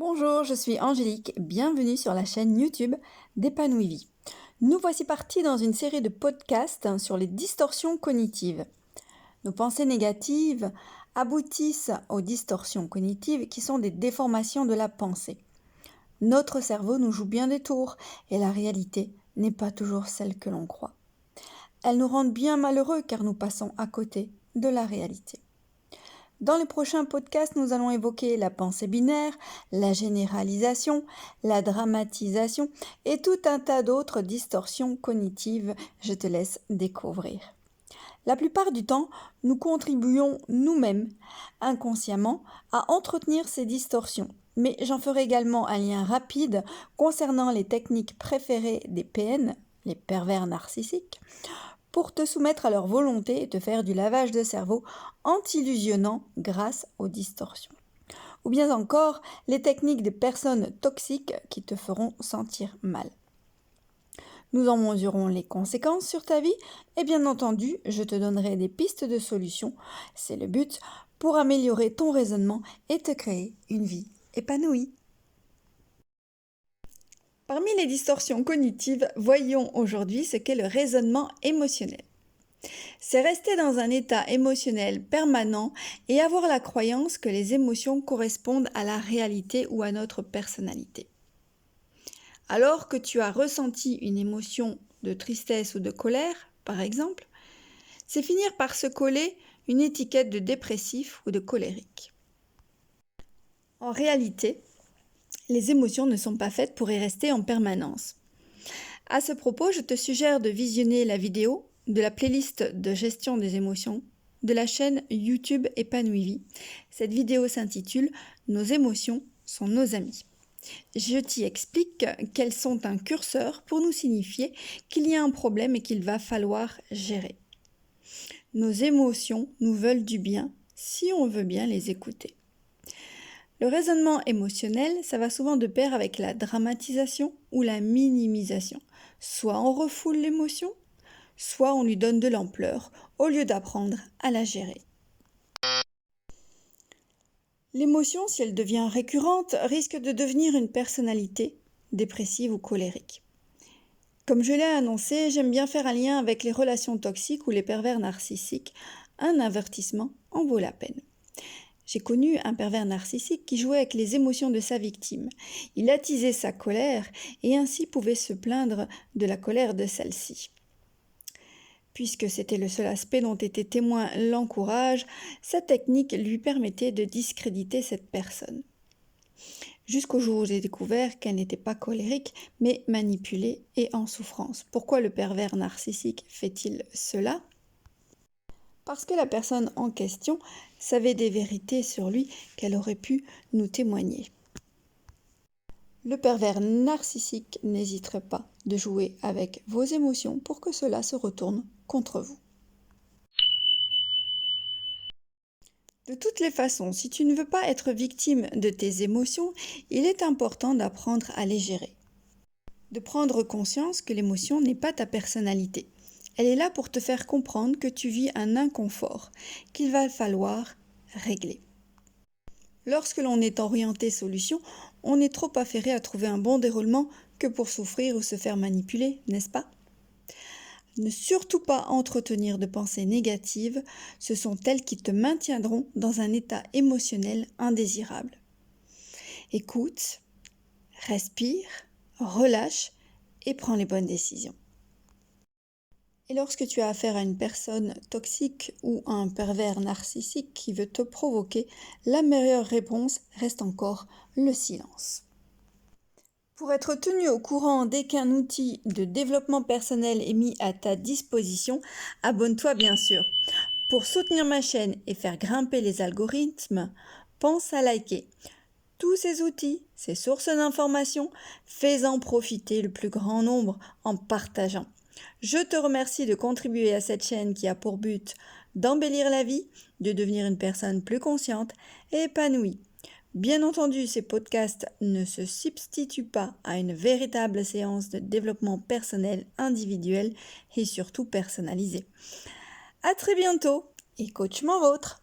Bonjour, je suis Angélique, bienvenue sur la chaîne YouTube d'Épanouie Vie. Nous voici partis dans une série de podcasts sur les distorsions cognitives. Nos pensées négatives aboutissent aux distorsions cognitives qui sont des déformations de la pensée. Notre cerveau nous joue bien des tours et la réalité n'est pas toujours celle que l'on croit. Elles nous rendent bien malheureux car nous passons à côté de la réalité. Dans les prochains podcasts, nous allons évoquer la pensée binaire, la généralisation, la dramatisation et tout un tas d'autres distorsions cognitives. Je te laisse découvrir. La plupart du temps, nous contribuons nous-mêmes, inconsciemment, à entretenir ces distorsions. Mais j'en ferai également un lien rapide concernant les techniques préférées des PN, les pervers narcissiques, pour te soumettre à leur volonté et te faire du lavage de cerveau en t'illusionnant grâce aux distorsions. Ou bien encore les techniques des personnes toxiques qui te feront sentir mal. Nous en mesurerons les conséquences sur ta vie et bien entendu, je te donnerai des pistes de solutions, c'est le but, pour améliorer ton raisonnement et te créer une vie épanouie. Parmi les distorsions cognitives, voyons aujourd'hui ce qu'est le raisonnement émotionnel. C'est rester dans un état émotionnel permanent et avoir la croyance que les émotions correspondent à la réalité ou à notre personnalité. Alors que tu as ressenti une émotion de tristesse ou de colère, par exemple, c'est finir par se coller une étiquette de dépressif ou de colérique. En réalité, les émotions ne sont pas faites pour y rester en permanence. À ce propos, je te suggère de visionner la vidéo de la playlist de gestion des émotions de la chaîne YouTube Épanouie Vie. Cette vidéo s'intitule « Nos émotions sont nos amis ». Je t'y explique qu'elles sont un curseur pour nous signifier qu'il y a un problème et qu'il va falloir gérer. Nos émotions nous veulent du bien si on veut bien les écouter. Le raisonnement émotionnel, ça va souvent de pair avec la dramatisation ou la minimisation. Soit on refoule l'émotion, soit on lui donne de l'ampleur au lieu d'apprendre à la gérer. L'émotion, si elle devient récurrente, risque de devenir une personnalité dépressive ou colérique. Comme je l'ai annoncé, j'aime bien faire un lien avec les relations toxiques ou les pervers narcissiques. Un avertissement en vaut la peine. J'ai connu un pervers narcissique qui jouait avec les émotions de sa victime. Il attisait sa colère et ainsi pouvait se plaindre de la colère de celle-ci. Puisque c'était le seul aspect dont était témoin l'encourage, sa technique lui permettait de discréditer cette personne. Jusqu'au jour où j'ai découvert qu'elle n'était pas colérique, mais manipulée et en souffrance. Pourquoi le pervers narcissique fait-il cela ? Parce que la personne en question savait des vérités sur lui qu'elle aurait pu nous témoigner. Le pervers narcissique n'hésiterait pas de jouer avec vos émotions pour que cela se retourne contre vous. De toutes les façons, si tu ne veux pas être victime de tes émotions, il est important d'apprendre à les gérer. De prendre conscience que l'émotion n'est pas ta personnalité. Elle est là pour te faire comprendre que tu vis un inconfort, qu'il va falloir régler. Lorsque l'on est orienté solution, on est trop affairé à trouver un bon déroulement que pour souffrir ou se faire manipuler, n'est-ce pas ? Ne surtout pas entretenir de pensées négatives, ce sont elles qui te maintiendront dans un état émotionnel indésirable. Écoute, respire, relâche et prends les bonnes décisions. Et lorsque tu as affaire à une personne toxique ou à un pervers narcissique qui veut te provoquer, la meilleure réponse reste encore le silence. Pour être tenu au courant dès qu'un outil de développement personnel est mis à ta disposition, abonne-toi bien sûr. Pour soutenir ma chaîne et faire grimper les algorithmes, pense à liker. Tous ces outils, ces sources d'informations, fais-en profiter le plus grand nombre en partageant. Je te remercie de contribuer à cette chaîne qui a pour but d'embellir la vie, de devenir une personne plus consciente et épanouie. Bien entendu, ces podcasts ne se substituent pas à une véritable séance de développement personnel individuel et surtout personnalisé. À très bientôt et coachement vôtre!